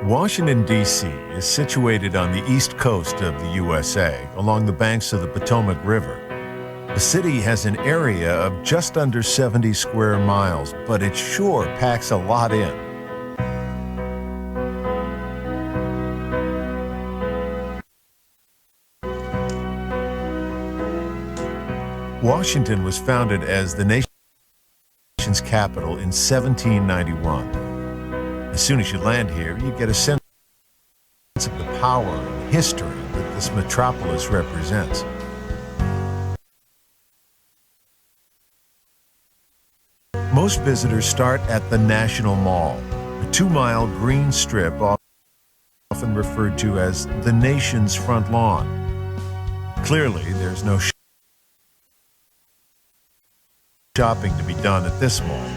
Washington, D.C. is situated on the east coast of the USA, along the banks of the Potomac River. The city has an area of just under 70 square miles, but it sure packs a lot in. Washington was founded as the nation's capital in 1791. As soon as you land here, you get a sense of the power and history that this metropolis represents. Most visitors start at the National Mall, a 2-mile green strip often referred to as the nation's front lawn. Clearly, there's no shopping to be done at this mall.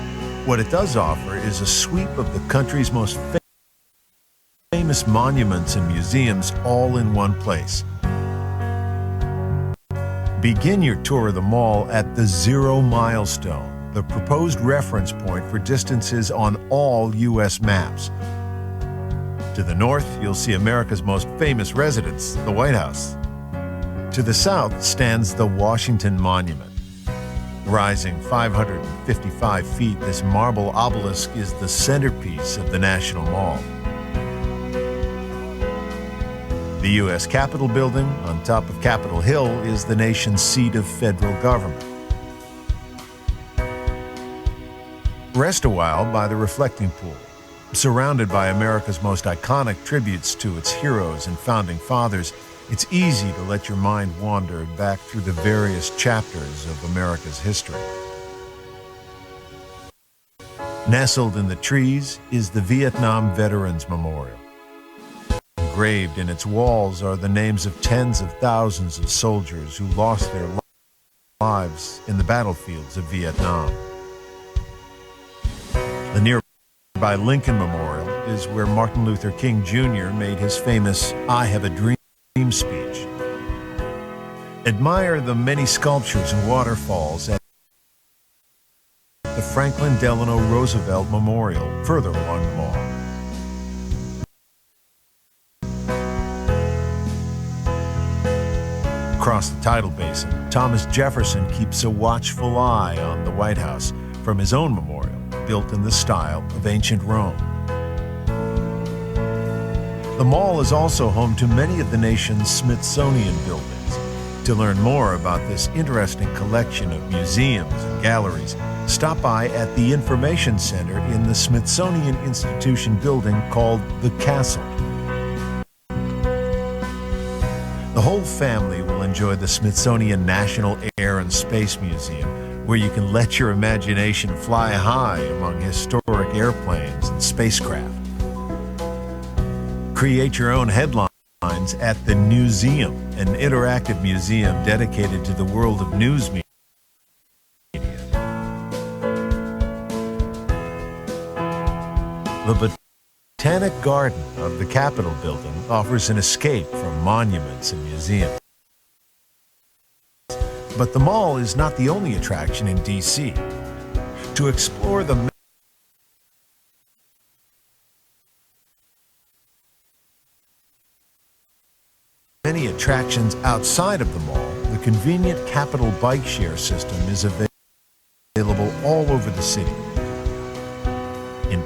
What it does offer is a sweep of the country's most famous monuments and museums all in one place. Begin your tour of the mall at the Zero Milestone, the proposed reference point for distances on all U.S. maps. To the north, you'll see America's most famous residence, the White House. To the south stands the Washington Monument. Rising 555 feet, this marble obelisk is the centerpiece of the National Mall. The U.S. Capitol Building, on top of Capitol Hill, is the nation's seat of federal government. Rest a while by the reflecting pool. Surrounded by America's most iconic tributes to its heroes and founding fathers, it's easy to let your mind wander back through the various chapters of America's history. Nestled in the trees is the Vietnam Veterans Memorial. Engraved in its walls are the names of tens of thousands of soldiers who lost their lives in the battlefields of Vietnam. The nearby Lincoln Memorial is where Martin Luther King Jr. made his famous "I Have a Dream" speech. Admire the many sculptures and waterfalls at the Franklin Delano Roosevelt Memorial, further along the mall. Across the tidal basin, Thomas Jefferson keeps a watchful eye on the White House from his own memorial, built in the style of ancient Rome. The mall is also home to many of the nation's Smithsonian buildings. To learn more about this interesting collection of museums and galleries, stop by at the Information Center in the Smithsonian Institution building called the Castle. The whole family will enjoy the Smithsonian National Air and Space Museum, where you can let your imagination fly high among historic airplanes and spacecraft. Create your own headlines at the Newseum, an interactive museum dedicated to the world of news media. The Botanic Garden of the Capitol Building offers an escape from monuments and museums. But the mall is not the only attraction in D.C. To explore the many attractions outside of the mall, the convenient Capitol bike share system is available all over the city. In